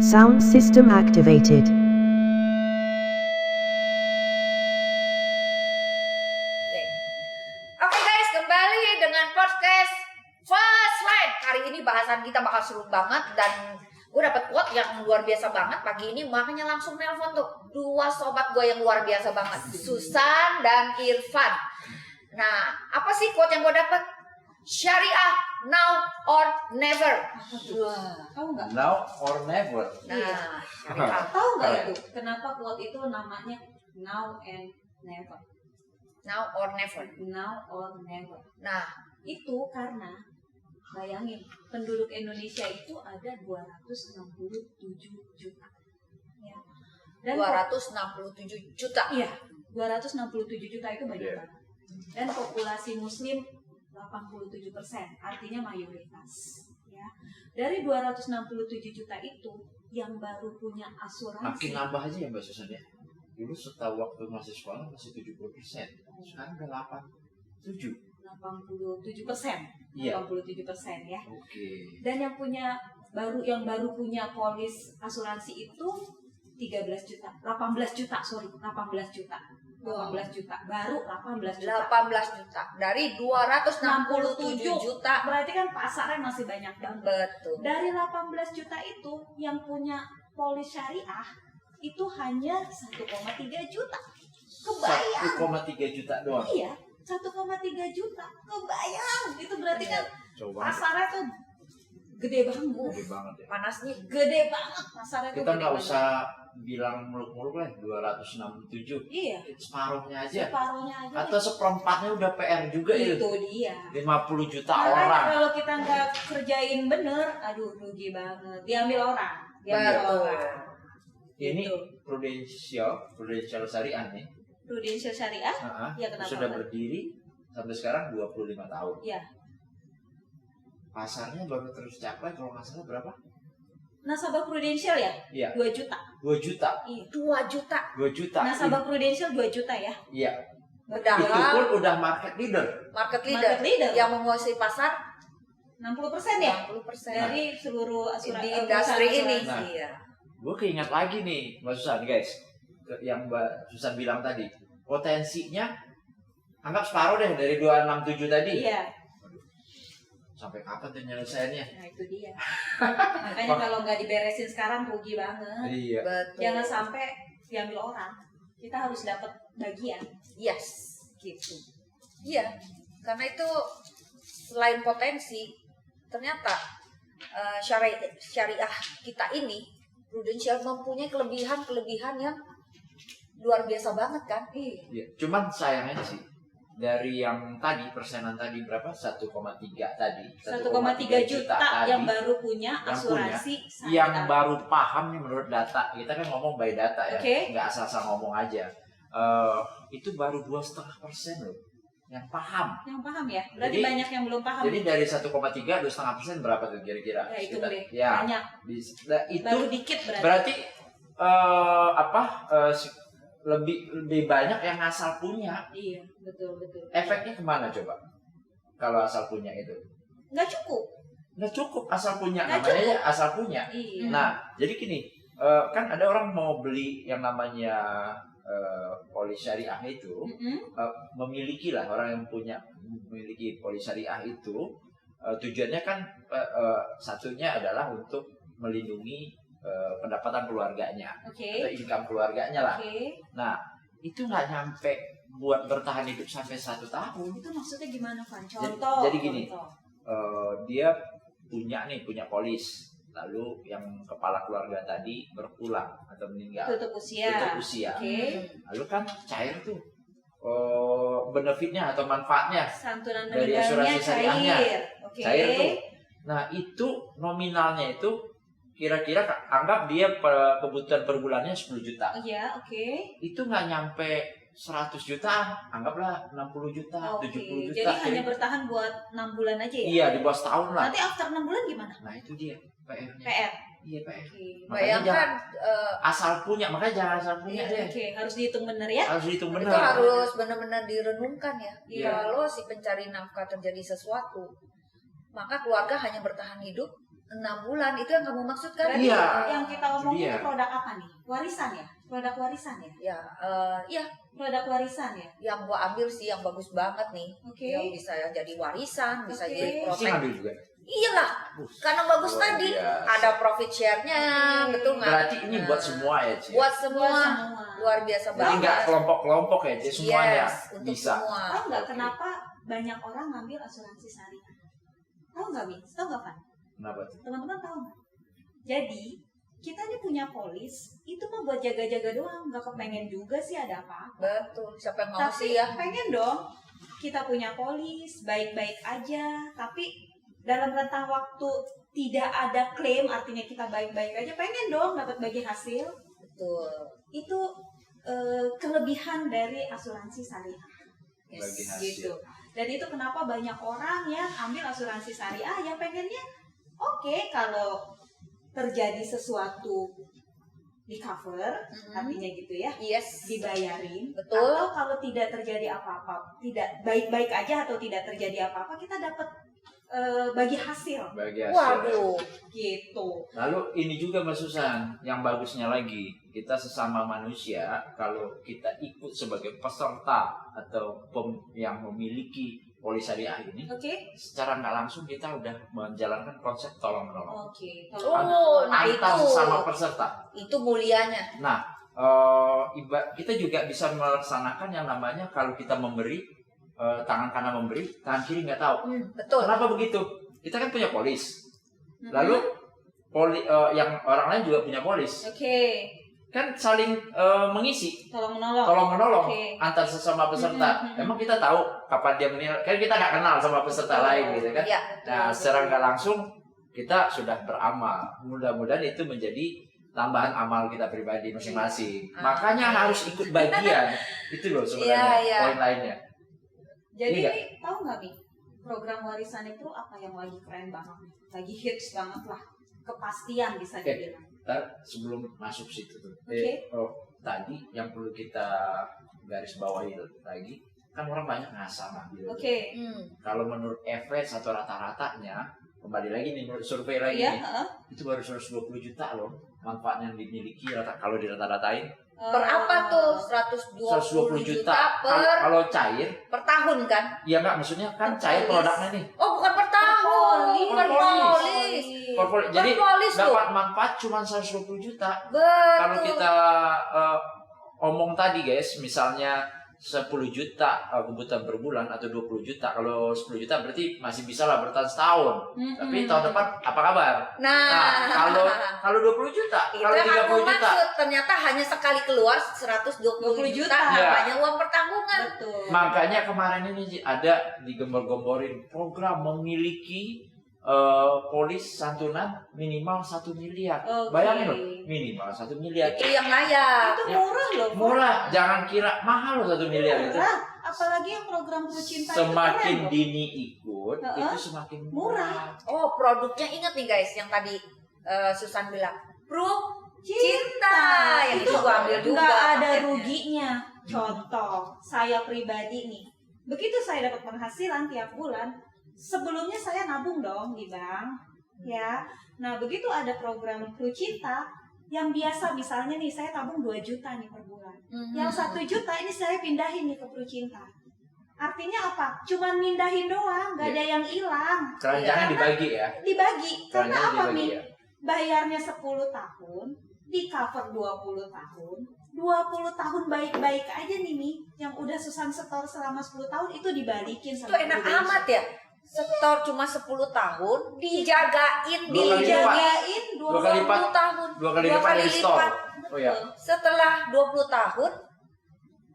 Sound system activated. Oke guys, kembali dengan podcast First Line. Hari ini bahasan kita bakal seru banget dan gue dapet quote yang luar biasa banget pagi ini, makanya langsung nelpon tuh dua sobat gue yang luar biasa banget, Susan dan Irfan. Nah, apa sih quote yang gue dapet? Syariah now or never. Wah, tahu nggak? Now or never. Nah, Tahu nggak itu? Kenapa quote itu namanya now and never? now or never. Now or never. Nah, Itu karena bayangin penduduk Indonesia itu ada 267 juta. Ya. Dan 267 juta. Iya, 267 juta itu banyak Iya. banget. Dan populasi Muslim 87%, artinya mayoritas. Ya. Dari 267 juta itu, yang baru punya asuransi. Makin nambah aja ya Mbak Susan ya. Dulu setahu waktu masih sekolah masih 70%. Sekarang udah 87. 87%, Iya. 87% ya. Oke. Dan yang baru punya polis asuransi itu 18 juta, 18 juta, 18 juta. 18 juta, baru 18 juta. 18 juta dari 267 juta. Berarti kan pasarnya masih banyak banget. Betul. Dari 18 juta itu yang punya polis syariah itu hanya 1,3 juta. Kebayang. 1,3 juta doang. Iya, 1,3 juta. Kebayang. Itu berarti kan Coba. pasarnya tuh gede banget. Gede banget ya. Panasnya Gede banget pasarnya tuh. Kita gede nggak banget. usah bilang muluk-muluk lah 267. Iya. Separuhnya aja. Separuhnya aja. Atau seperempatnya udah PR juga itu itu. dia. 50 juta Makanya orang. kalau kita nggak kerjain bener, aduh rugi banget. Diambil orang. Diambil Betul. orang. Ini Gitu. Prudential Syariah nih. Prudential Syariah. Ya, kenapa? Sudah berdiri sampai sekarang 25 tahun. Ya. Pasarnya baru terus capai kalau nggak salah berapa? Nasabah Prudential ya? Iya. 2 juta. 2 juta. Iya. 2 juta. 2 juta. Nasabah Prudential 2 juta ya. Iya. Udah Itu pun udah market leader. market leader, Market leader. yang menguasai pasar 60% ya? 60% Dari seluruh di asuransi. industri ini. Nah. Iya. Gue keinget lagi nih Mbak Susan guys. Yang Mbak Susan bilang tadi. Potensinya anggap separuh deh dari 267 tadi. Iya. Sampai kapan tuh nyelesainnya? Nah itu dia. Makanya kalau nggak diberesin sekarang rugi banget. Iya. Betul. Jangan sampai diambil orang. Kita harus dapat bagian. Yes. Gitu. Iya. Karena itu selain potensi, ternyata syariah kita ini Prudential mempunyai kelebihan yang luar biasa banget kan? Iya. Cuman sayangnya sih dari yang tadi persenan tadi berapa? 1,3 tadi. 1,3 juta tadi, yang baru punya yang asuransi yang syariah. baru paham nih menurut data. Kita kan ngomong by data ya. Oke. Nggak asal-asal ngomong aja. Itu baru 2,5% loh yang paham. Yang paham ya? Berarti Jadi- banyak yang belum paham. Jadi dari 1,3 2,5% berapa tuh kira-kira? Ya itu Sekitar- deh. Ya, Banyak. itu Baru dikit berarti. berarti lebih banyak yang asal punya. Iya, betul. Efeknya kemana coba? Kalau asal punya itu Nggak cukup. nggak cukup asal punya, Nggak namanya ya asal punya. Iya. Nah, jadi gini, kan ada orang mau beli yang namanya polis syariah itu, Mm-mm. memiliki lah orang yang memiliki polis syariah itu, tujuannya kan satunya adalah untuk melindungi pendapatan keluarganya Oke. atau income keluarganya lah. Oke. Nah, itu nggak nyampe buat bertahan hidup sampai 1 tahun. Itu maksudnya gimana, Van? Jadi- Contoh. jadi gini. contoh. Dia punya polis, lalu yang kepala keluarga tadi berpulang atau meninggal, Tutup usia. tutup usia, Oke. lalu kan cair tuh benefitnya atau manfaatnya Santunan dari meninggalnya asuransi syariahnya. cair. Oke. Cair tuh. Nah, itu nominalnya itu kira-kira anggap dia kebutuhan per bulannya 10 juta. Oh iya, oke. Itu nggak nyampe 100 juta, anggaplah 60 juta, Oke. 70 Jadi juta. hanya bertahan buat 6 bulan aja ya? Iya, di bawah setahun lah. Nanti after 6 bulan gimana? Nah, itu dia PR-nya. PR. Iya, PR. Oke. Makanya Bayangkan asal punya, makanya jangan asal punya Iya, deh. oke, harus dihitung bener ya. Harus dihitung itu benar. harus benar-benar direnungkan ya. Iya. Kalau si pencari nafkah terjadi sesuatu, maka keluarga hanya bertahan hidup 6 bulan itu yang kamu maksudkan? Berarti Iya. yang kita omongin Iya. produk apa nih? Warisan ya? Produk warisan ya? Ya, iya, Produk warisan ya? yang gua ambil sih yang bagus banget nih. Oke. Yang bisa jadi warisan, bisa Oke. jadi Saya profit. ngambil juga. Iyalah, karena bagus Luar tadi. biasa. Ada profit share-nya, Oke. betul nggak? Berarti ini Nah, buat semua ya, Ci? buat semua. Semua. Luar biasa Jadi banget. nggak kelompok-kelompok ya, Ci? Semuanya Yes, untuk bisa. semua. Tahu nggak Oke. kenapa banyak orang ngambil asuransi syariah? Tahu nggak, Mi? Tahu nggak, Pan? Kenapa tuh? Teman-teman tahu nggak? Jadi kita ini punya polis itu mah buat jaga-jaga doang, nggak kepengen juga sih ada apa-apa. Betul, siapa yang mau Tapi sih ya? pengen dong kita punya polis baik-baik aja, tapi dalam rentang waktu tidak ada klaim, artinya kita baik-baik aja, pengen dong dapat bagi hasil. Betul. Itu kelebihan dari asuransi syariah. Bagi hasil. Gitu. Dan itu kenapa banyak orang yang ambil asuransi syariah yang pengennya oke, kalau terjadi sesuatu di cover, artinya gitu ya, Yes. dibayarin. Betul. Atau kalau tidak terjadi apa-apa, tidak baik-baik aja atau tidak terjadi apa-apa, kita dapat bagi hasil Bagi hasil. Waduh. gitu. Lalu ini juga Mbak Susan, yang bagusnya lagi, kita sesama manusia, kalau kita ikut sebagai peserta atau yang memiliki polis syariah ini, Oke. secara nggak langsung kita udah menjalankan konsep tolong menolong Oke. Oh, nah antar itu. sesama peserta. Itu mulianya. Nah, kita juga bisa melaksanakan yang namanya kalau kita memberi, tangan kanan memberi, tangan kiri nggak tahu. Betul. Kenapa begitu? Kita kan punya polis. Mhm. Lalu yang orang lain juga punya polis. Oke. Kan saling mengisi, Tolong menolong. tolong menolong Oke. antar sesama peserta. Emang kita tahu kapan dia menilai? Kan kita nggak kenal sama peserta lain gitu kan. Iya. Nah, secara nggak langsung kita sudah beramal. Mudah-mudahan itu menjadi tambahan amal kita pribadi masing-masing. Makanya harus ikut bagian. Itu loh sebenarnya Iya. poin lainnya. Jadi Iya. ini tahu nggak nih, program warisan itu apa yang lagi keren banget nih? Lagi hits banget lah. Kepastian bisa Oke. dibilang. Ntar sebelum masuk situ tuh. Oke. Tadi yang perlu kita garis bawahi lagi, kan orang banyak ngasal ngambil. Oke. Kalau menurut average atau rata-ratanya, kembali lagi nih menurut survei lagi Iya, nih, itu baru 120 juta loh manfaatnya yang dimiliki kalau dirata-ratain. Per apa tuh? 120 juta Kalau cair, per tahun kan? ya enggak, maksudnya kan Per cair polis. produknya nih. Oh, bukan per tahun. Per polis. Portfolio. Per Jadi polis tuh. dapat manfaat cuma 120 juta. Betul. Kalau kita omong tadi guys, misalnya 10 juta kebutuhan per bulan atau 20 juta. Kalau 10 juta berarti masih bisa lah bertahan setahun. Tapi tahun depan apa kabar? Nah, Kalau 20 juta, itu kalau yang aku 30 juta. maksud. Ternyata hanya sekali keluar 120 juta. Iya. Namanya uang pertanggungan. Betul. Makanya kemarin ini ada digembor-gemborin program memiliki polis santunan minimal 1 miliar. Oke. Bayangin loh, minimal 1 miliar. Itu yang layak. Itu Ya. murah loh. Murah, jangan kira mahal loh 1 miliar itu. Murah. Apalagi yang program Pro Cinta Semakin itu keren loh. dini ikut, Heeh. itu semakin Murah. Oh, produknya ingat nih guys, yang tadi Susan bilang. Pro Cinta. Yang itu gua ambil juga. Nggak ada paketnya. ruginya. Contoh, saya pribadi nih. Begitu saya dapat penghasilan tiap bulan, sebelumnya saya nabung dong di bank. Ya. Nah, begitu ada program Pro Cinta, yang biasa misalnya nih saya tabung 2 juta nih per bulan. Yang 1 juta ini saya pindahin nih ke Pro Cinta. Artinya apa? Cuman mindahin doang, nggak ada yang hilang. Keranjangnya dibagi ya. Dibagi. Karena Keranjangnya apa, dibagi Mi? ya. Bayarnya 10 tahun, di cover 20 tahun. 20 tahun baik-baik aja nih, Mi. Yang udah Susan setor selama 10 tahun itu dibalikin Itu sama enak Prudential. amat ya. Setor cuma 10 tahun, dijagain, Dua kali lipat. Dijagain 2 kali lipat. 20 tahun. 2 kali lipat dari store. Oh ya. Setelah 20 tahun,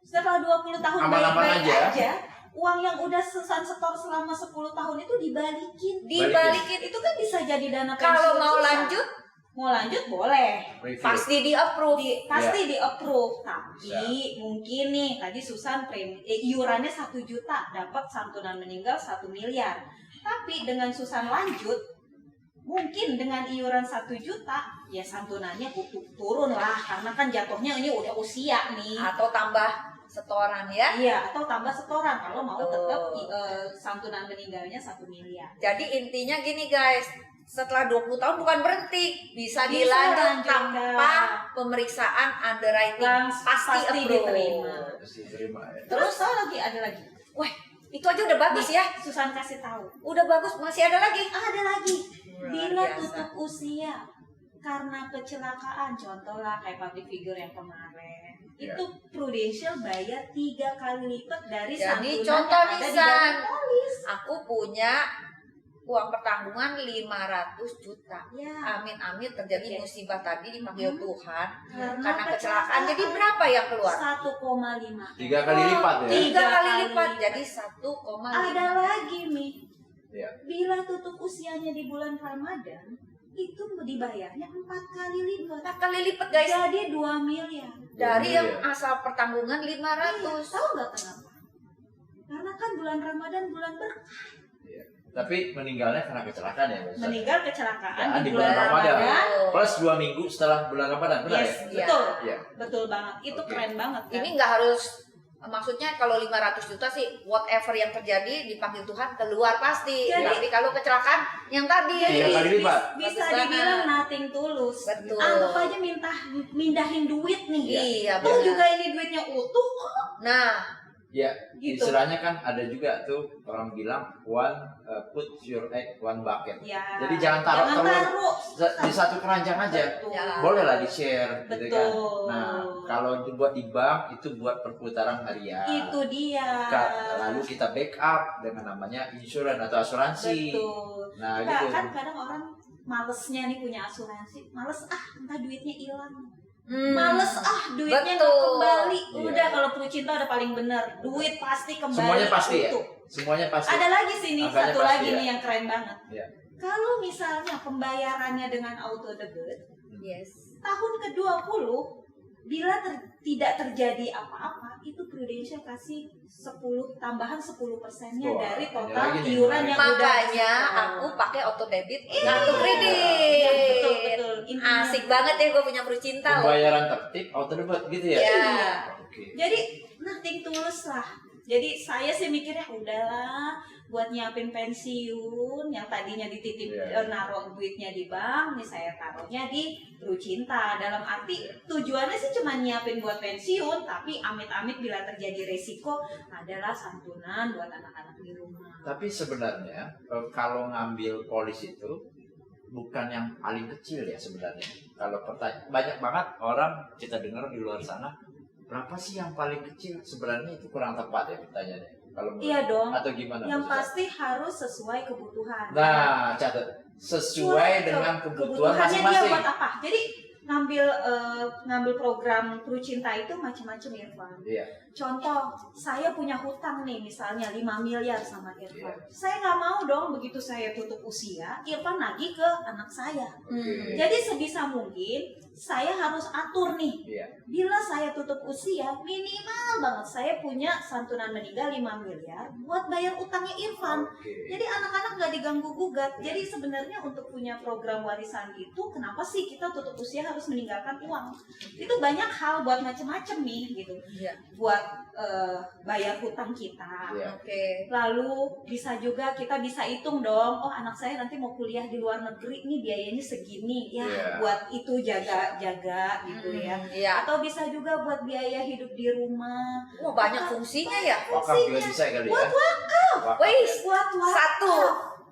Setelah 20 tahun Aman-aman baik-baik aja. aja, uang yang udah Susan setor selama 10 tahun itu dibalikin. dibalikin. Itu kan bisa jadi dana pensiun Kalau mau Susan. lanjut, Mau lanjut boleh. Review. pasti di-approve. Pasti di approve, tapi mungkin nih tadi Susan iurannya 1 juta, dapat santunan meninggal 1 miliar. Tapi dengan Susan lanjut, mungkin dengan iuran 1 juta, ya santunannya turun lah, karena kan jatuhnya ini udah usia nih. Atau tambah setoran ya. Iya, atau tambah setoran kalau mau Betul. tetap santunan meninggalnya 1 miliar. Jadi intinya gini guys, setelah 20 tahun bukan berhenti, bisa Bisa dilanjut lanjutkan. tanpa pemeriksaan underwriting, pasti approve. diterima. Pasti terima ya. Terus ada lagi. Wah, itu aja udah bagus ya. Susan kasih tahu. Udah bagus, masih ada lagi. Ada lagi. Luar Bila biasa. tutup usia karena kecelakaan, contoh lah kayak public figure yang kemarin, Ya. itu Prudential bayar 3 kali lipat dari Jadi santunan contoh yang nih, ada di San. dalam polis. Aku punya uang pertanggungan 500 juta. Ya, Amin-amin terjadi Oke. musibah tadi dipanggil Hmm. Tuhan karena karena kecelakaan. Jadi berapa yang keluar? 1,5. 3 kali lipat ya. 3 kali kali lipat, lipat. jadi 1,5. Ada lagi nih. Ya. Bila tutup usianya di bulan Ramadan, itu dibayarnya 4 kali lipat. 4 kali lipat guys. Jadi 2 miliar. Dari yang Iya. asal pertanggungan 500. Tahu nggak kenapa? Karena kan bulan Ramadan bulan berkah. Tapi meninggalnya karena kecelakaan ya, Ustaz? Meninggal kecelakaan Ya, di bulan Ramadan. Plus 2 minggu setelah bulan Ramadan, benar Yes, ya? betul. Iya. Betul banget. Itu Oke. keren banget kan? Ini nggak harus, maksudnya kalau 500 juta sih whatever yang terjadi dipanggil Tuhan keluar pasti. Jadi- Tapi kalau kecelakaan yang tadi. Tiga kali lipat. Bisa Bagus dibilang banget. nothing tulus. Betul. Anggap aja mindahin duit nih. Iya, Tuh benar. juga ini duitnya utuh kok. Nah, Ya, Gitu. istilahnya kan ada juga tuh orang bilang put your egg one bucket. Ya. Jadi jangan taruh taruh. di satu keranjang aja. Betul. Ya. Boleh lah di-share gitu kan. Betul. Nah, kalau dibuat di bank itu buat perputaran harian. Itu dia. Lalu kita backup dengan namanya insurans atau asuransi. Betul. Nah, Enggak, gitu. kan kadang orang malesnya nih punya asuransi. Males entah duitnya hilang. Males duitnya nggak Betul. kembali. Iya. Udah kalau perlu cinta udah paling bener. Duit pasti kembali. Semuanya pasti ya? utuh. Semuanya pasti. Ada lagi sini Angkanya satu pasti lagi ya? nih yang keren banget. Iya. Kalau misalnya pembayarannya dengan auto debit, yes. tahun ke-20 bila tidak terjadi apa-apa, itu Prudential kasih 10% Wah, dari ini total lagi nih, iuran menarik. yang udah Makanya disetor. aku pakai auto debit, Iya. kartu kredit. Iya, betul. Intinya Asik banget ya gue punya Prucinta loh. Pembayaran tertib auto debit gitu ya? Iya. Oke. Jadi nothing tulus lah. Jadi saya sih mikirnya udahlah buat nyiapin pensiun yang tadinya dititip Iya. naruh duitnya di bank, nih saya taruhnya di Prucinta. Dalam arti tujuannya sih cuma nyiapin buat pensiun, tapi amit-amit bila terjadi resiko adalah santunan buat anak-anak di rumah. Tapi sebenarnya kalau ngambil polis itu bukan yang paling kecil ya sebenarnya. Kalau banyak banget orang kita dengar di luar sana, berapa sih yang paling kecil? Sebenarnya itu kurang tepat ya pertanyaannya. Kalau menurut- Iya dong. Atau gimana? Yang maksudnya? pasti harus sesuai kebutuhan. Nah, catat sesuai dengan kebutuhan kebutuhannya dia masing-masing. buat apa? Jadi ngambil program Prucinta itu macam-macam Irfan. Iya. Contoh, saya punya hutang nih misalnya 5 miliar sama Irfan. Iya. Saya nggak mau dong begitu saya tutup usia, Irfan nagih ke anak saya. Oke. Jadi sebisa mungkin saya harus atur nih. Iya. Bila saya tutup usia, minimal banget saya punya santunan meninggal 5 miliar buat bayar utangnya Irfan. Oke. Jadi anak-anak nggak diganggu gugat. Jadi sebenarnya untuk punya program warisan itu, kenapa sih kita tutup usia harus meninggalkan uang? Itu banyak hal buat macem-macem nih gitu. Iya. Buat bayar hutang kita. Iya. Oke. Lalu bisa juga kita bisa hitung dong. Oh anak saya nanti mau kuliah di luar negeri nih biayanya segini. Ya Iya. buat itu jaga gitu ya. Iya. Atau bisa juga buat biaya hidup di rumah. Wah, banyak fungsinya ya. Wakaf juga bisa kali ya. Buat Wakaf. Wih, Buat satu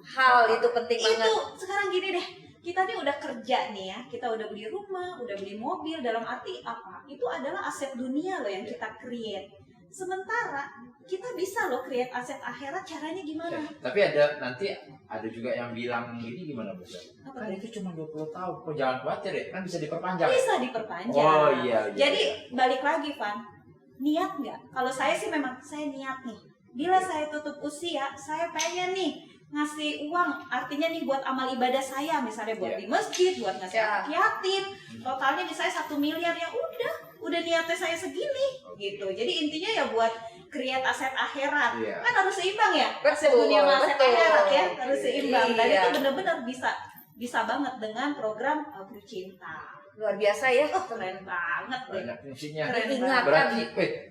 hal itu penting itu banget. sekarang gini deh, kita nih udah kerja nih ya, kita udah beli rumah, udah beli mobil, dalam arti apa? Itu adalah aset dunia loh yang kita create. Sementara kita bisa loh create aset akhirat, caranya gimana? Tapi nanti ada juga yang bilang gini, gimana Bos? Apa Kan tuh? itu cuma 20 tahun, kok jangan khawatir ya, kan bisa diperpanjang. Bisa diperpanjang. Oh iya. Jadi balik lagi Van, niat nggak? Kalau saya sih memang saya niat nih. Bila saya tutup usia, saya pengen nih ngasih uang, artinya nih buat amal ibadah saya, misalnya buat Iya. di masjid, buat ngasih Ya. anak yatim, totalnya misalnya 1 miliar ya udah niatnya saya segini gitu. Jadi intinya ya buat create aset akhirat. Iya. Kan harus seimbang ya, aset Betul, dunia sama aset betul. akhirat ya, harus seimbang. Dan Iya. itu benar-benar bisa banget dengan program Prucinta. luar biasa ya. Oh, keren banget deh. Banyak fungsinya. Keren Ingat. Berarti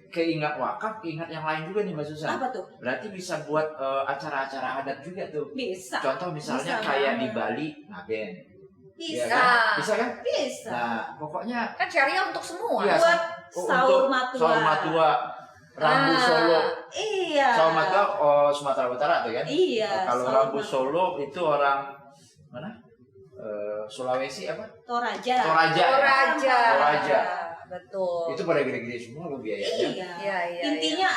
keingat wakaf, keingat yang lain juga nih Mbak Susan. Apa tuh? Berarti bisa buat acara-acara adat juga tuh. Bisa. Contoh misalnya Bisa kayak di banget. Bali, Ngaben. Bisa. Iya kan? Bisa kan? Bisa. Nah, pokoknya Kan syariah untuk semua. Iya, Buat sahur untuk matua. sahur matua, Rambu Solo. Iya. Sahur matua Sumatera Utara tuh kan? Iya. Kalau sahur Rambu matua. Solo itu orang mana? Sulawesi apa? Toraja. Toraja. ya? Toraja. Toraja. Betul. Itu pada gede-gede semua loh biayanya. Iya. Iya. Intinya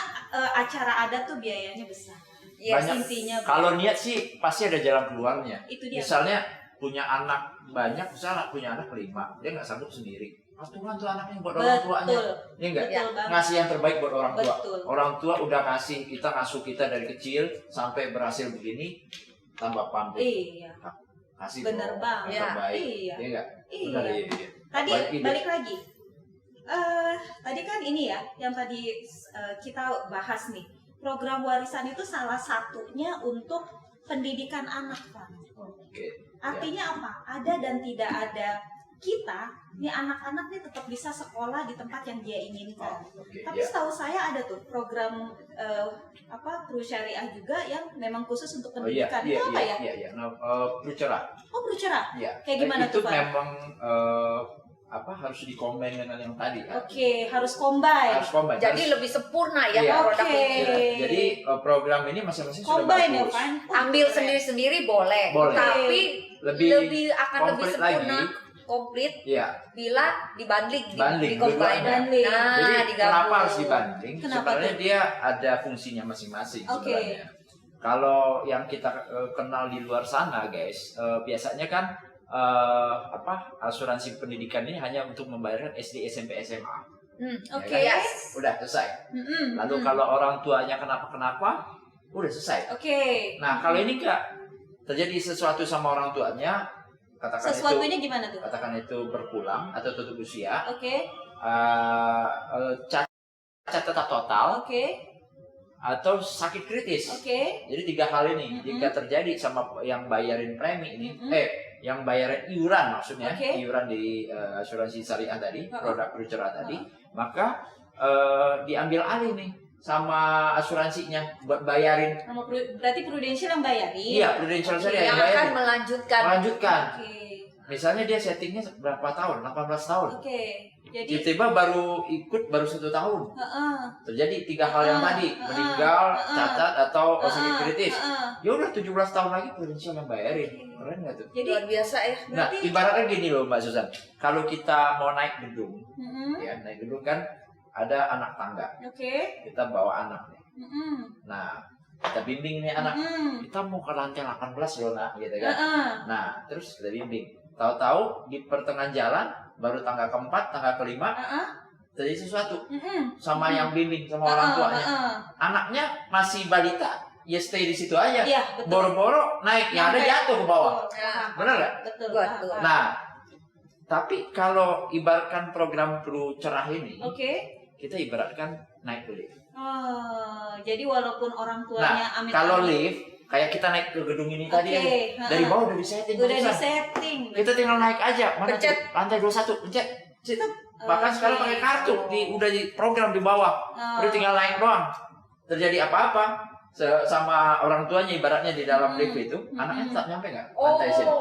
acara adat tuh biayanya besar. Yes. Banyak. Intinya Kalau niat sih pasti ada jalan keluarnya. itu dia. Misalnya punya anak banyak, misalnya punya anak 5, dia nggak sanggup sendiri. Aturan tuh anaknya buat orang tuanya. Betul. Ini enggak Betul banget. ngasih yang terbaik buat orang tua. Betul. Orang tua udah ngasih kita, ngasuh kita dari kecil sampai berhasil begini, tambah pamrih. Iya. Kasih Bener dong banget. yang terbaik. Iya. Iya enggak? Iya. Benar, iya. Tadi Balik balik lagi. Tadi kan ini ya, yang tadi kita bahas nih. Program warisan itu salah satunya untuk pendidikan anak, Pak. Oke. Artinya apa? Ada dan tidak ada kita, nih anak-anak nih tetap bisa sekolah di tempat yang dia inginkan. Oke. Tapi setahu saya ada tuh program Pro Syariah juga yang memang khusus untuk pendidikan. Itu apa ya? Iya. Nah, Pro Cerah. Oh, Pro Cerah. Iya. Kayak gimana itu tuh, Pak? memang harus dikombin dengan yang tadi kan? Oke, harus combine. Harus combine. Jadi harus, lebih sempurna ya Iya. produk Oke. ini. ya. Jadi program ini masing-masing sudah Combine ya, bagus. Pan? Ambil sendiri-sendiri boleh, Boleh. tapi Lebih akan lebih komplit sempurna, lagi. komplit Iya. bila dibanding, Banding, di-combine. dua-duanya. Banding. Nah, Jadi digabung. kenapa harus dibanding? Kenapa Sebenarnya tuh? dia ada fungsinya masing-masing Oke. sebenarnya. Kalau yang kita kenal di luar sana, guys, biasanya kan asuransi pendidikan ini hanya untuk membayarkan SD, SMP, SMA. Oke. Ya kan? Yes. Udah selesai. Mm-mm. Lalu kalau orang tuanya kenapa-kenapa, udah selesai. Oke. Nah, kalau ini enggak terjadi sesuatu sama orang tuanya, Sesuatunya gimana tuh? katakan itu berpulang atau tutup usia, Oke. cacat tetap total Oke. atau sakit kritis. Oke. Jadi 3 hal ini Mm-mm. jika terjadi sama yang bayarin premi ini, Mm-mm. yang bayarin iuran maksudnya, Oke. iuran di asuransi syariah tadi, Uh-uh. produk Pro Cerah tadi, maka diambil alih nih sama asuransinya buat bayarin. Berarti Prudential yang bayarin. Iya, Prudential Syariah yang yang akan bayarin. melanjutkan. Melanjutkan. Oke. Misalnya dia settingnya berapa tahun? 18 tahun. Oke. Jadi Tiba-tiba baru ikut baru 1 tahun. heeh. Terjadi 3 hal yang tadi, Heeh. meninggal, Heeh. cacat atau sakit Heeh. kritis. Heeh. Ya udah 17 tahun lagi Prudential yang bayarin. Keren nggak tuh? Jadi Luar biasa ya. Nah, berarti ibaratnya gini loh Mbak Susan. Kalau kita mau naik gedung, Mm-mm. ya naik gedung kan ada anak tangga. Oke. Kita bawa anak nih. Mm-mm. Nah, kita bimbing nih anak. Mm-mm. Kita mau ke lantai 18 loh nak, gitu kan. Heeh. Nah, terus kita bimbing. Tahu-tahu di pertengahan jalan, baru tangga keempat, tangga kelima, Heeh. terjadi sesuatu Mm-mm. sama yang bimbing, sama orang tuanya. Heeh. Anaknya masih balita, ya stay di situ aja. Iya, betul. Boro-boro naik, yang ada Nyampe. jatuh ke bawah. Betul. Nah, Benar nggak? Betul. Betul. paham. Nah, tapi kalau ibaratkan program Pro Cerah ini, Oke. kita ibaratkan naik lift. Oh, jadi walaupun orang tuanya Nah, amit kalau lift, kayak kita naik ke gedung ini tadi, ya, dari bawah udah disetting. udah di barusan. setting. Kita tinggal naik aja. Mana Pencet. tuh? Lantai 21, pencet. Pencet. Bahkan Oke. sekarang pakai kartu, udah di program di bawah. Oh. Udah tinggal naik doang. Terjadi apa-apa sama orang tuanya ibaratnya di dalam lift itu, anaknya tetap nyampe nggak? Lantai sini.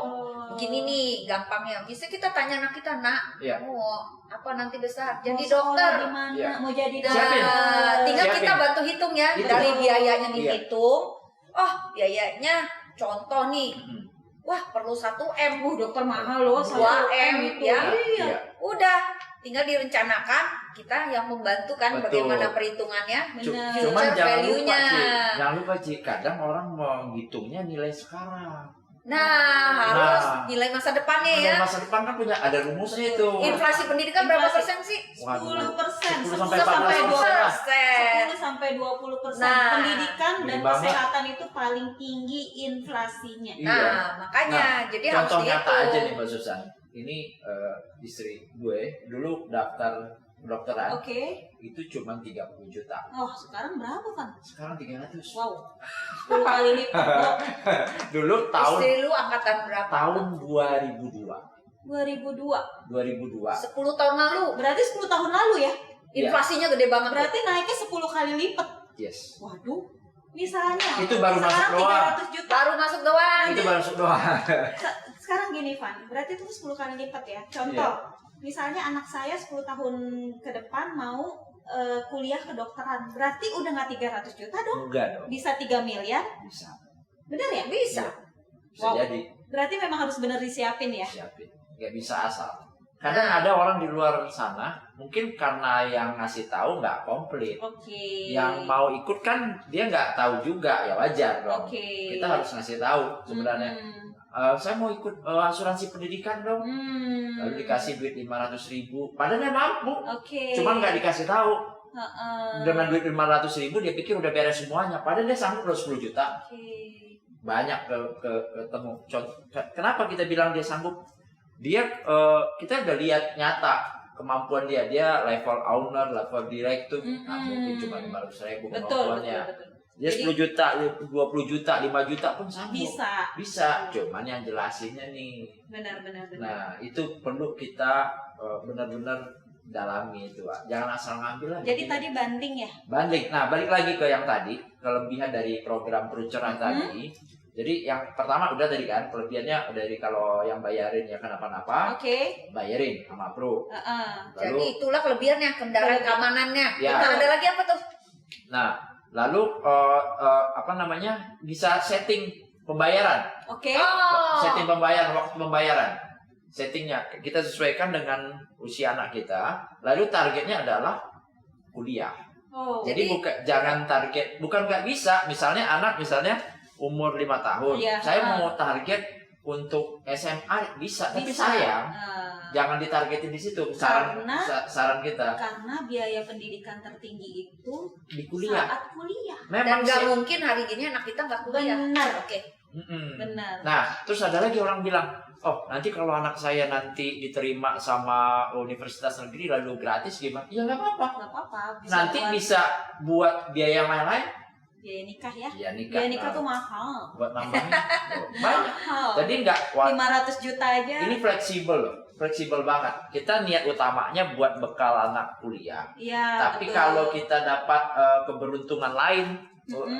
Begini nih gampangnya. Bisa kita tanya anak kita, nak, Iya. mau apa nanti besar? Jadi Mau sekolah dokter. di mana? Iya. Mau jadi Siapin. Nah, tinggal Siapin. kita bantu hitung ya. Hitung. Dari biayanya Iya. dihitung. Oh, biayanya contoh nih. Hmm. Wah, perlu 1 M. dokter mahal loh, 2 M itu. ya. Iya. Iya. Udah, tinggal direncanakan. Kita yang membantu kan Betul. bagaimana perhitungannya. Benar. Cuman Future jangan lupa, value-nya. Jangan lupa, Ci. Kadang orang menghitungnya nilai sekarang. Nah, harus nilai masa depannya ya. Nilai masa depan kan punya ada rumusnya itu. Inflasi pendidikan berapa Inflasi. persen sih? 10%, 10 sampai 10 14%. sampai 20%. Nah, pendidikan dan banget. kesehatan itu paling tinggi inflasinya. Iya. Nah, makanya jadi harus Contoh nyata dihitung. aja nih Mbak Susan. Ini istri gue dulu daftar kedokteran Oke. itu cuma 30 juta. Oh, sekarang berapa, Van? Sekarang 300. Wow. 10 kali lipat. Dulu tahun Istri lu angkatan berapa? tahun 2002. 2002. 2002. 10 tahun lalu. Berarti 10 tahun lalu ya? Inflasinya gede banget. Berarti naiknya 10 kali lipat. Yes. Waduh. Misalnya. Itu baru masuk sekarang doang. 300 juta. Baru masuk doang. Itu baru masuk doang. Sekarang gini, Van. Berarti itu 10 kali lipat ya. Contoh. Misalnya anak saya 10 tahun ke depan mau kuliah kedokteran. Berarti udah nggak 300 juta dong? Enggak dong. Bisa 3 miliar? Bisa. Bener ya? Bisa. Bisa Wow. jadi. Berarti memang harus bener disiapin ya? Siapin. Nggak bisa asal. Kadang ada orang di luar sana, mungkin karena yang ngasih tahu nggak komplit. Oke. Yang mau ikut kan dia nggak tahu juga, ya wajar dong. Oke. Kita harus ngasih tahu sebenarnya. Saya mau ikut asuransi pendidikan dong. Lalu dikasih duit 500.000. Padahal dia mampu. Oke. Cuman nggak dikasih tahu. Heeh. Dengan duit 500.000 dia pikir udah beres semuanya. Padahal dia sanggup loh 10 juta. Oke. Banyak ketemu. Kenapa kita bilang dia sanggup? Dia kita udah lihat nyata kemampuan dia. Dia level owner, level direktur. Nah, mungkin cuma 500.000 Betul, kemampuannya. betul. Dia 10 juta, 20 juta, 5 juta pun sanggup. Bisa. Cuman yang jelasinnya nih. Benar. Nah, itu perlu kita benar-benar dalami itu, Pak. Jangan asal ngambil aja. Jadi tadi banding ya? Banding. Nah, balik lagi ke yang tadi, kelebihan dari program perencanaan tadi. Jadi yang pertama udah tadi kan, kelebihannya dari kalau yang bayarin ya kenapa-napa, Oke. bayarin sama pro. Jadi Lalu, itulah kelebihannya, kendaraan keamanannya. Ya. Nah, ada lagi apa tuh? nah, lalu bisa setting pembayaran. Oke. Setting pembayaran, waktu pembayaran. Settingnya kita sesuaikan dengan usia anak kita. Lalu targetnya adalah kuliah. Oh. Jadi jangan target, bukan nggak bisa. Misalnya anak umur 5 tahun, Iya. saya mau target untuk SMA bisa. Tapi sayang jangan ditargetin di situ. Saran kita Karena biaya pendidikan tertinggi itu di kuliah. saat kuliah. Dan Memang nggak sih. mungkin hari gini anak kita nggak kuliah. Benar. Oke. Benar. Nah, terus ada lagi orang bilang, oh nanti kalau anak saya nanti diterima sama universitas negeri lalu gratis gimana? Ya nggak apa-apa. Nggak apa-apa. Nanti bisa buat biaya yang lain-lain. Biaya nikah ya? Biaya nikah. Biaya nikah tuh mahal. Buat nambahin banyak. Mahal. Jadi nggak 500 juta aja. ini fleksibel loh. Fleksibel banget. Kita niat utamanya buat bekal anak kuliah. Iya. Tapi betul. kalau kita dapat keberuntungan lain,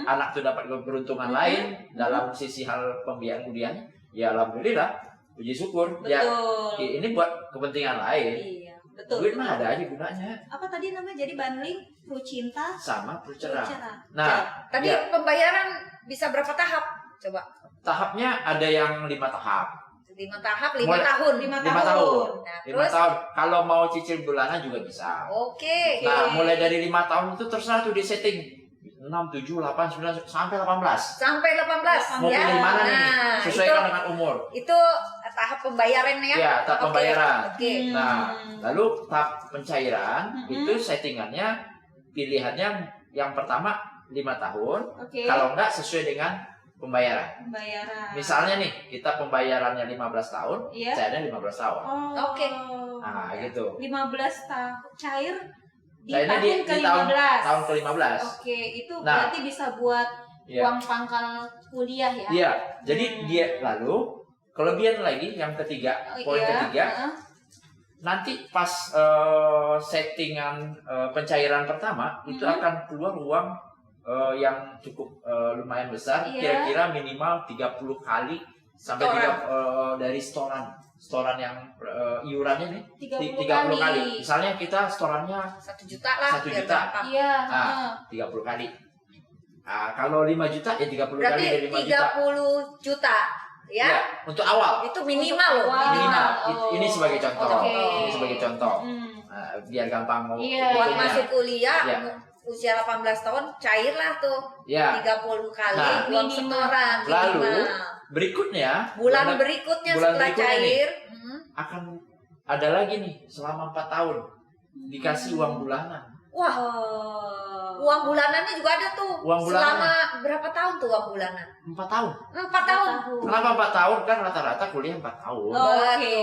anak tuh dapat keberuntungan lain dalam sisi hal pembiayaan kuliahnya, ya alhamdulillah, puji syukur. Ya, Betul. ini buat kepentingan lain. Iya. Betul. Duit mah ada aja gunanya. Apa tadi namanya? Jadi bundling, Pru Cinta, Sama Pru perceraian. Cerah. Nah, Tadi ya, pembayaran bisa berapa tahap? Coba. tahapnya ada yang 5 tahap. 5 tahap, 5 Mulai- tahun. 5 5 tahun. tahun. Nah, 5 terus? tahun. Kalau mau cicil bulanan juga bisa. Oke. Nah, mulai dari 5 tahun itu terserah tuh di setting 6, 7, 8, 9 sampai 18. Sampai 18 Mau ya. pilih mana nih? Nah, Sesuaikan dengan umur. itu tahap pembayaran ya. Ya, tahap Oke. pembayaran. Oke. Nah, lalu tahap pencairan itu settingannya pilihannya yang pertama 5 tahun. Oke. Kalau enggak sesuai dengan pembayaran. Pembayaran. Misalnya nih, kita pembayarannya 15 tahun, Iya. cairnya 15 tahun. Oh. Oke. Nah, gitu. 15 tahun cair di Cairnya tahun ke-15. tahun ke-15. Oke, itu Nah. berarti bisa buat Iya. uang pangkal kuliah ya? Iya. Jadi dia lalu kelebihan lagi yang ketiga, poin Iya. ketiga, Heeh. nanti pas settingan pencairan pertama itu akan keluar uang yang cukup lumayan besar, Iya. kira-kira minimal 30 kali sampai dari setoran yang iurannya nih 30 kali. Misalnya kita setorannya 1 juta lah. 1 biar juta. gampang. Iya. Nah, heeh. 30 kali. Nah, kalau 5 juta ya 30 kali Berarti dari 5 juta. 30 juta. Ya. Ya, untuk awal. Itu minimal loh. Wow. Minimal. Oh. Ini sebagai contoh. Oke. Ini sebagai contoh. Nah, biar gampang mau. Iya. Buat hitungnya. masuk kuliah Ya. usia 18 tahun cairlah tuh Ya. 30 kali Nah, uang minimal. setoran Lalu, minimal. Berikutnya bulan berikutnya bulan setelah berikutnya cair akan ada lagi nih selama 4 tahun dikasih uang bulanan. wah, Oh. uang bulanannya juga ada tuh. Uang bulanan. Selama berapa tahun tuh uang bulanan? 4 tahun. 4 tahun. Kenapa 4 tahun? Kan rata-rata kuliah 4 tahun. Oke.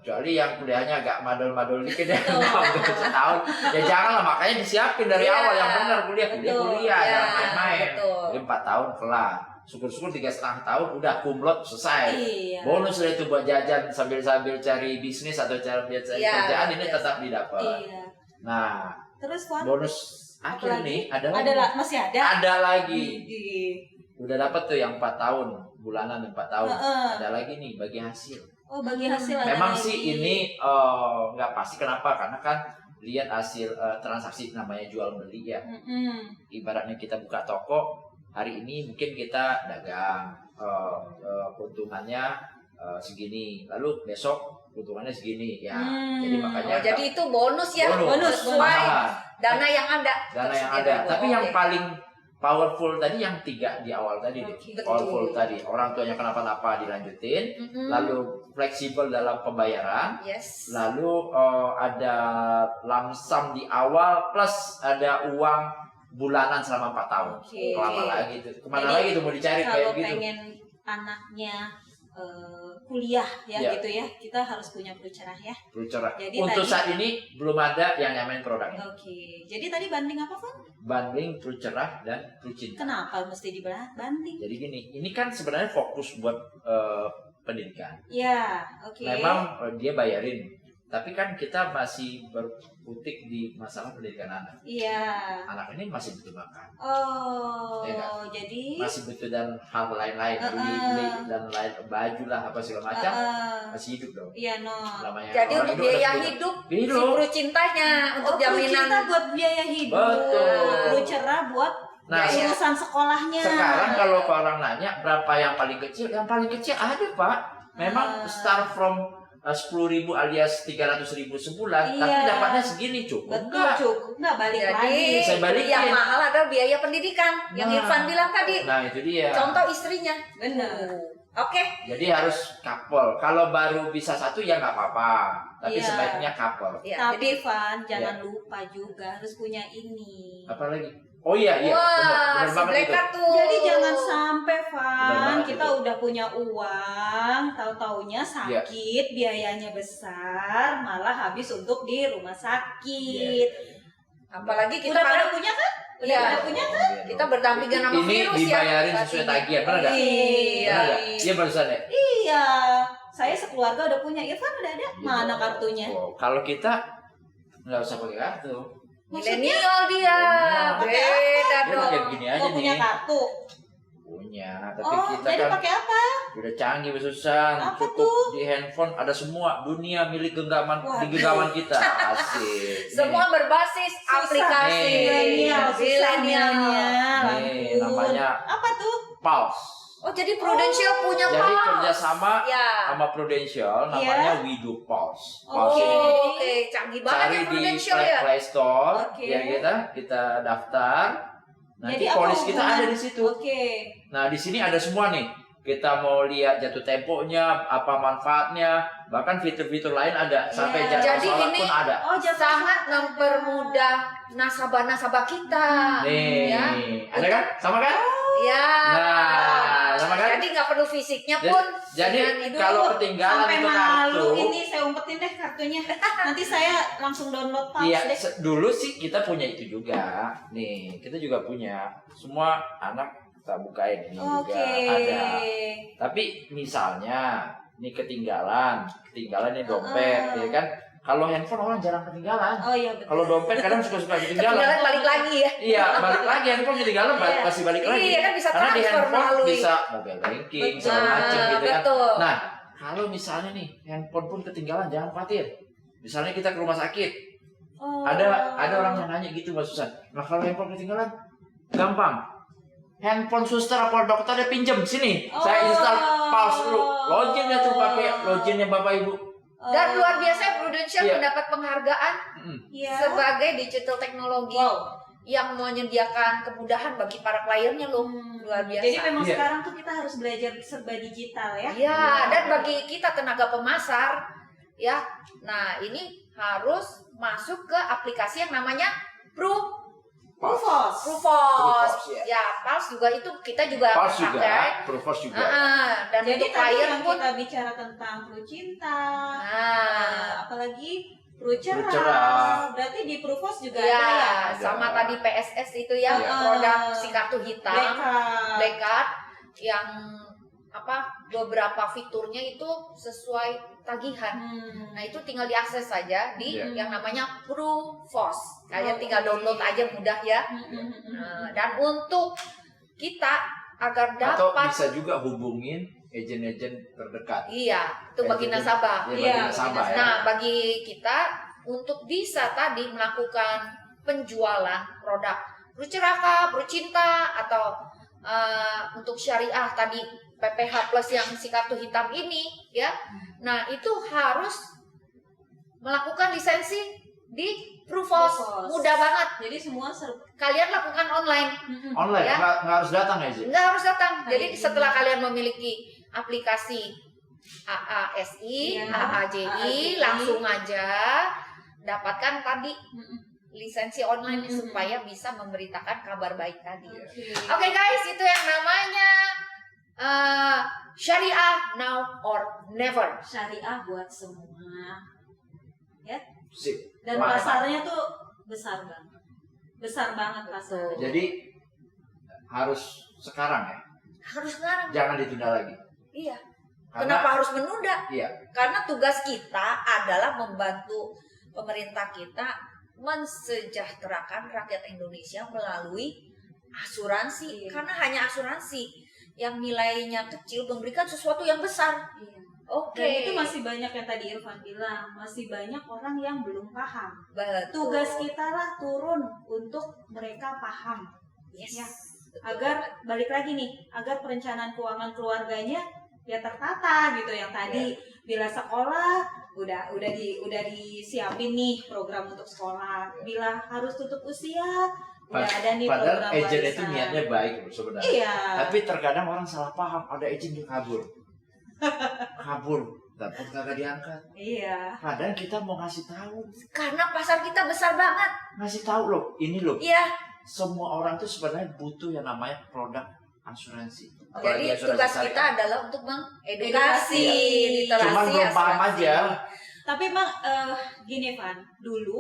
Kecuali yang kuliahnya agak madol-madol dikit ya, setahun. Ya jangan lah, makanya disiapin dari Iya. awal yang benar kuliah Betul. kuliah, Iya, jangan main-main. betul. Jadi 4 tahun kelar. syukur-syukur 3,5 tahun udah kumlot selesai. Iya. Bonus lah itu buat jajan sambil cari bisnis atau cari kerjaan ini tetap didapat. Iya. Nah, Terus Wan, bonus akhir lagi? nih ada masih ada? Ada lagi. Ih. Udah dapat tuh yang 4 tahun, bulanan 4 tahun. Heeh. Ada lagi nih bagi hasil. Oh, bagi hasil ada Memang lagi. sih ini nggak pasti, kenapa? Karena kan lihat hasil transaksi, namanya jual beli ya. Ibaratnya kita buka toko, hari ini mungkin kita dagang, keuntungannya segini, lalu besok keuntungannya segini ya. Jadi makanya Jadi itu bonus ya, bonus sesuai tambahan. dana yang ada. Dana yang Tersedia ada. dulu. Tapi yang Oke. paling powerful tadi yang 3 di awal tadi deh. Oke. Powerful Betul. tadi, orang tuanya kenapa-napa dilanjutin, Mm-mm. lalu fleksibel dalam pembayaran, Yes. lalu ada lump sum di awal plus ada uang bulanan selama 4 tahun. Oke. Lama lagi tuh. Kemana Jadi, lagi tuh mau dicari kayak Kalau gitu? pengen anaknya kuliah ya Iya. gitu ya, kita harus punya perlu cerah ya. Perlu cerah. Jadi Untuk tadi- saat ini belum ada yang nyamain produknya. Oke. Jadi tadi banding apa, Van? Banding, perlu cerah, dan perlu cinta. Kenapa mesti banding? Jadi gini, ini kan sebenarnya fokus buat pendidikan. Ya, oke. Memang dia bayarin, tapi kan kita masih berkutik di masalah pendidikan anak. Iya. Anak ini masih butuh makan, Oh, Iya kan? jadi masih butuh dan hal lain-lain, beli dan lain baju lah apa segala macam, masih hidup dong. iya no. Namanya Jadi orang untuk hidup biaya harus hidup, si Hidup. Pru cintanya untuk perlu jaminan. cinta buat biaya hidup. Betul. Perlu cerah buat Nah, Biaya. urusan sekolahnya. sekarang kalau orang nanya berapa yang paling kecil, yang paling kecil ada Pak. Memang start from 10.000 alias 300.000 sebulan, Iya. tapi dapatnya segini cukup Betul, enggak? cukup nggak balik Jadi lagi. Saya balikin. yang mahal adalah biaya pendidikan yang Nah. Irfan bilang tadi. Nah itu dia. Contoh istrinya. Bener. Oke. Jadi harus couple. Kalau baru bisa satu ya nggak apa-apa. Tapi Iya. sebaiknya couple. Ya, Tapi jadi Van, jangan lupa juga harus punya ini. Apa lagi? Oh iya iya. wah, Bener si banget itu. Bleka tuh. Jadi jangan sampai Benar Van, banget kita itu. udah punya uang, tahu-taunya sakit, biayanya besar, malah habis untuk di rumah sakit. Apalagi kita Udah pada kadang punya kan? Udah Iya. pada punya kan? kita berdampingan sama Ini virus ya. dibayarin saat sesuai ini. tagihan, benar nggak? Iya. Benar nggak? Iya barusan ya. Iya, saya sekeluarga udah punya. Irfan udah ada? Mana kartunya? Oh, kalau kita nggak usah pakai kartu. Milenial dia. Milenial. Beda Dia dong. pakai gini aja Oh, punya nih. kartu. Punya. Tapi Oh, kita jadi kan pakai apa? udah canggih Susan. Apa Cukup tuh? di handphone ada semua dunia milik genggaman Waduh. di genggaman kita. Asik. Semua berbasis aplikasi. Nih. Milenial, susah Milenial. milenial. Nih, Ampun. namanya Apa tuh? Pulse. Oh, jadi Prudential punya Jadi Pulse. kerjasama Ya. sama Prudential namanya WeDo Pulse. Oh, Pulse ini Oke, canggih banget cari ya di Prudential Play, ya. Play Store, Oke. ya kita daftar. Nanti Jadi apa polis kita hubungan? ada di situ. Oke. Nah, di sini ada semua nih. Kita mau lihat jatuh temponya, apa manfaatnya, bahkan fitur-fitur lain ada. Sampai Iya. jadwal Jadi sholat ini pun ada. Oh, Sangat mempermudah nasabah-nasabah kita. Nih, Ya. ada kan? Sama kan? Ya. Nah, sama kan? Jadi nggak perlu fisiknya Jadi- pun. Jadi dengan itu. kalau ketinggalan Sampai itu malu kartu, ini saya umpetin deh kartunya. Nanti saya langsung download Pulse iya, deh. dulu sih kita punya itu juga. Nih, kita juga punya. Semua anak kita bukain ini Oke. juga ada. Tapi misalnya nih ketinggalan nih dompet, ya kan? Kalau handphone orang jarang ketinggalan. Oh iya betul. Kalau dompet kadang suka-suka Ketinggalan ketinggalan. balik lagi ya. Iya, balik lagi handphone ketinggalan Iya. pasti balik lagi. Iya kan bisa Karena di transfer handphone melalui. bisa mobile banking Betul. segala macam gitu kan. Betul. Nah, kalau misalnya nih handphone pun ketinggalan jangan khawatir. Misalnya kita ke rumah sakit, Oh. ada orang yang nanya gitu Mbak Susan. Nah, kalau handphone ketinggalan gampang. Handphone suster apa dokternya pinjem sini. Saya install Pulse dulu. Loginnya tuh pakai loginnya Bapak Ibu. Dan luar biasa Prudential Iya. mendapat penghargaan Iya. sebagai digital teknologi Wow. yang menyediakan kemudahan bagi para kliennya loh. Luar biasa. Jadi memang Iya. sekarang tuh kita harus belajar serba digital ya. Ya, Iya. dan bagi kita tenaga pemasar, ya, nah ini harus masuk ke aplikasi yang namanya Prufos. Prufos. Prufos, ya. Ya, Pulse juga itu kita juga Pulse juga, pakai. Prufos juga. Dan Jadi untuk tadi klien yang pun, kita bicara tentang Pru Cinta, nah, apalagi Pru Cerah. Pru Cerah. Berarti di Prufos juga ya, ada ya. sama Ada. tadi PSS itu ya, Iya. produk si kartu hitam, Blackout. Black Card. yang beberapa fiturnya itu sesuai tagihan. Nah itu tinggal diakses saja di yang namanya Prufos. Kalian tinggal download aja mudah ya. Dan untuk kita agar Atau dapat bisa juga hubungin agen-agen terdekat. iya itu bagi nasabah. Iya, bagi nasabah ya. Nah bagi kita untuk bisa tadi melakukan penjualan produk Bruceraka, Brucinta atau untuk syariah tadi PPH plus yang si kartu hitam ini ya. Nah, itu harus melakukan lisensi di Prufos. Mudah banget. Jadi semua Kalian lakukan online. Online, Ya. nggak harus datang ya, Ji? Nggak harus datang. Jadi Ini. setelah kalian memiliki aplikasi AASI, Iya. AAJI, AAJI. langsung aja dapatkan tadi lisensi online supaya bisa memberitakan kabar baik tadi. Oke guys, itu yang namanya syariah now or never. syariah buat semua. Sip. Dan Mantap. pasarnya tuh besar banget. Besar banget pasarnya. Jadi harus sekarang ya, Harus sekarang. jangan ditunda lagi. Iya. Karena Kenapa harus menunda? iya, Karena tugas kita adalah membantu pemerintah kita mensejahterakan rakyat Indonesia melalui asuransi. Iya. Karena hanya asuransi yang nilainya kecil memberikan sesuatu yang besar. Iya. Oke. Dan itu masih banyak yang tadi Irfan bilang, masih banyak orang yang belum paham. Betul. Tugas kita lah turun untuk mereka paham. Yes. Ya. Betul. Agar balik lagi nih, agar perencanaan keuangan keluarganya ya tertata gitu, yang tadi bila sekolah udah disiapin nih program untuk sekolah, bila harus tutup usia udah ada nih padahal program agent warisan. itu niatnya baik loh sebenarnya. Iya. Tapi terkadang orang salah paham, ada agent yang kabur. Dapat kagak diangkat. Iya. Padahal kita mau ngasih tahu, Karena pasar kita besar banget. ngasih tahu loh, ini loh. Iya. Semua orang tuh sebenarnya butuh yang namanya produk asuransi. Jadi Apalagi asuransi tugas syariah. kita adalah untuk mengedukasi, Edukasi. literasi, Cuman belum paham asuransi. aja. Tapi emang gini Van, dulu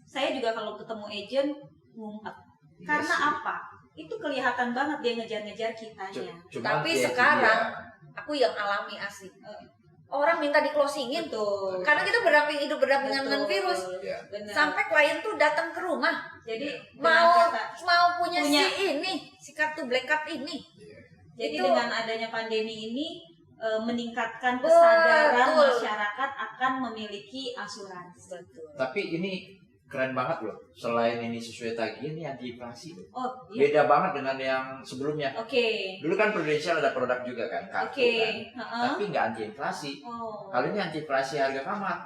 saya juga kalau ketemu agent ngumpet. Iya Karena sih. apa? Itu kelihatan banget dia ngejar-ngejar kitanya. Cuman Tapi kayak sekarang, dia. Aku yang alami asli. Orang minta di closingin Betul. karena kita hidup berdampingan dengan virus. Iya. Benar. Sampai klien tuh datang ke rumah Jadi mau dengan kata, punya punya. si kartu black card ini. jadi Itu- dengan adanya pandemi ini meningkatkan kesadaran Betul. masyarakat akan memiliki asuransi. Betul. Tapi ini keren banget loh. Selain ini sesuai tagihan, ini anti inflasi loh. Oh, iya. Beda banget dengan yang sebelumnya. Oke. Dulu kan Prudential ada produk juga kan, kartu Oke. kan. Heeh. Tapi nggak anti inflasi. Oh. Kali ini anti inflasi harga kamar.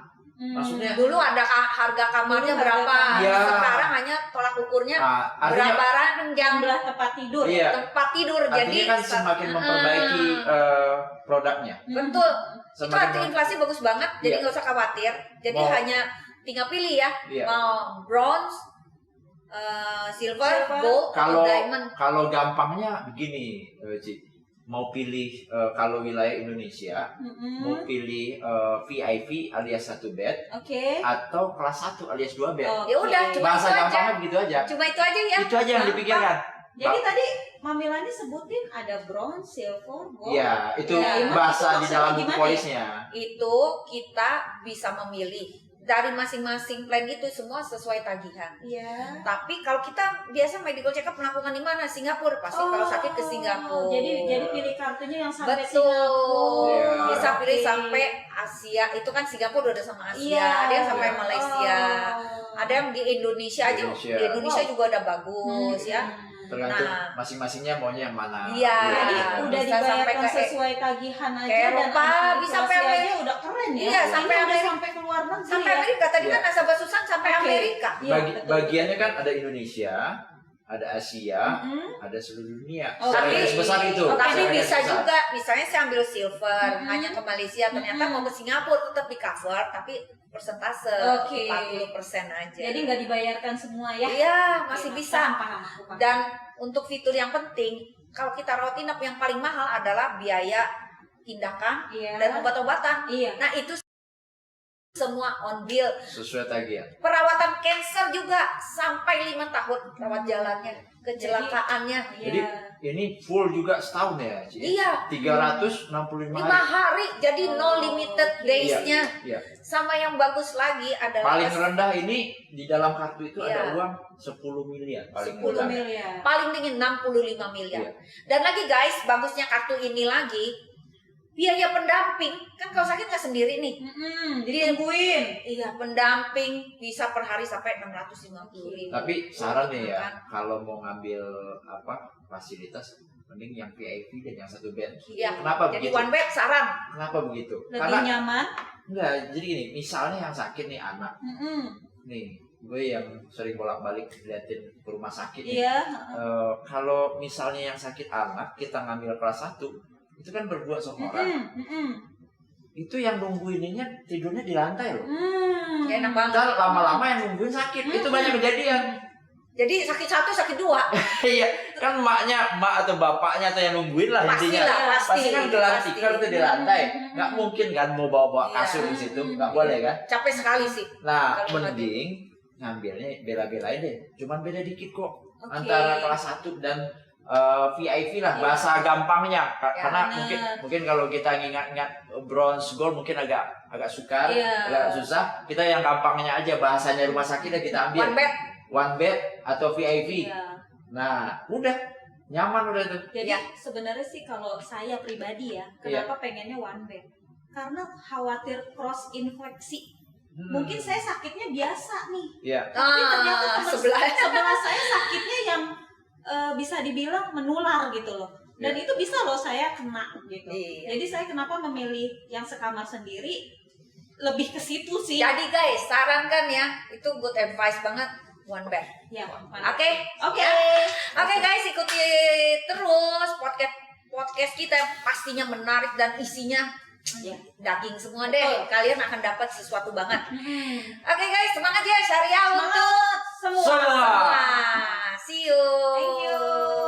Maksudnya Dulu ada harga kamarnya Dulu harga berapa? kamar. Iya. Sekarang hanya tolak ukurnya artinya, berapa ranjang jumlah tempat tidur. Iya. tempat tidur. artinya Jadi kan semakin memperbaiki produknya. betul. Itu Semakin anti inflasi bagus banget. Jadi Iya. nggak usah khawatir. Jadi Mau- hanya tinggal pilih ya. Iya. Mau bronze, silver, Silver. gold, atau Kalau diamond. kalau gampangnya begini, Ci. Mau pilih kalau wilayah Indonesia, mau pilih VIP alias 1 bed Oke. atau kelas 1 alias 2 bed. Oke. Ya udah, cuma Bahasa itu aja. gampangnya begitu aja. Cuma itu aja ya. Itu aja yang dipikirkan. Jadi tadi Mamilani sebutin ada bronze, silver, gold. Iya, itu Diamond, bahasa itu di maksudnya dalam buku gimana ya? polisnya. Itu kita bisa memilih dari masing-masing plan itu semua sesuai tagihan. Iya. Tapi kalau kita biasa medical check up melakukan di mana? Singapura pasti kalau sakit ke Singapura. Jadi pilih kartunya yang sampai Betul. Singapura. Iya. Bisa pilih Oke. sampai Asia. Itu kan Singapura udah sama Asia. Iya. Ada yang sampai Malaysia. Oh. Ada yang di Indonesia aja. Indonesia. Di Indonesia juga ada bagus ya. Tergantung Nah. masing-masingnya maunya yang mana. Iya. Jadi udah Bisa sampai dibayarkan ke- sesuai tagihan aja ke dan Eropa, anti bisa inflasi sampai aja Amerika. udah keren ya. Iya, Ini sampai udah Amerika. sampai ke luar negeri Sampai ya. Amerika. Tadi Iya. kan nasabah Susan sampai Oke. Amerika. Iya, betul. Bagiannya kan ada Indonesia, ada Asia, Mm-mm. ada seluruh dunia. Oh, Secara tapi- garis besar itu. Tapi Secara garis bisa besar. juga, misalnya saya ambil silver, hanya ke Malaysia, ternyata Mm-mm. mau ke Singapura tetap di cover, tapi persentase Oke. 40% aja. Jadi nggak dibayarkan semua ya. Iya, masih Iya, bisa. paham, aku paham. Dan untuk fitur yang penting, kalau kita rawat inap yang paling mahal adalah biaya tindakan Iya. dan obat-obatan. Iya. Nah itu semua on bill. Sesuai tagihan. Perawatan cancer juga sampai 5 tahun rawat jalannya, kecelakaannya. Iya. Jadi ini full juga setahun ya, Ci? Iya. 365 5 hari, jadi no limited days-nya. Iya. Sama yang bagus lagi adalah Paling rendah ini di dalam kartu itu Iya. ada uang 10 miliar paling 10 rendah. miliar. paling tinggi 65 miliar. Iya. Dan lagi guys, bagusnya kartu ini lagi, biaya pendamping. Kan kalau sakit nggak sendiri nih. Ditungguin. Iya, pendamping bisa per hari sampai 650.000. Tapi saran nih ya, Kan? kalau mau ngambil fasilitas, mending yang VIP dan yang satu bed. Iya. Kenapa Jadi begitu? one bed saran. Kenapa begitu? Lebih Karena nyaman. enggak, jadi gini, misalnya yang sakit nih anak, nih gue yang sering bolak-balik liatin ke rumah sakit nih. Iya. Kalau misalnya yang sakit anak, kita ngambil kelas 1, itu kan berdua sama orang. Itu yang nungguinnya tidurnya di lantai loh. Ya, enak banget. Ntar lama-lama yang nungguin sakit, itu banyak kejadian. Jadi sakit 1, sakit 2. Iya, kan mak atau bapaknya atau yang nungguin lah Pasti intinya. lah, pasti. kan gelar Pasti. tikar tuh di lantai. Nggak mungkin kan mau bawa Iya. kasur di situ, nggak boleh kan? Capek sekali sih. Nah, Kalau mending ngambilnya bela-belain deh. Cuman beda dikit kok Oke. antara kelas 1 dan VIP lah, Iya. bahasa gampangnya. Ya, Karena benar. mungkin kalau kita ingat-ingat bronze, gold mungkin agak sukar, Iya. agak susah. Kita yang gampangnya aja bahasanya rumah sakit ya kita ambil. One bed. One bed atau VIP. Iya. Nah, udah nyaman udah tuh. Jadi Iya. sebenarnya sih kalau saya pribadi ya, kenapa pengennya one bed? Karena khawatir cross infeksi. Mungkin saya sakitnya biasa nih, Iya. tapi ternyata teman sebelah. sebelah saya sakitnya yang bisa dibilang menular gitu loh. Dan itu bisa loh saya kena gitu. Iya. Jadi saya kenapa memilih yang sekamar sendiri, lebih ke situ sih. Jadi guys, sarankan ya, itu good advice banget, one bed. Ya, Oke, oke guys, ikuti terus podcast kita yang pastinya menarik dan isinya Ya. daging semua deh. Betul. Kalian akan dapat sesuatu banget. Oke guys, semangat ya syariah Semangat untuk semua. Semua. semua. See you. Thank you.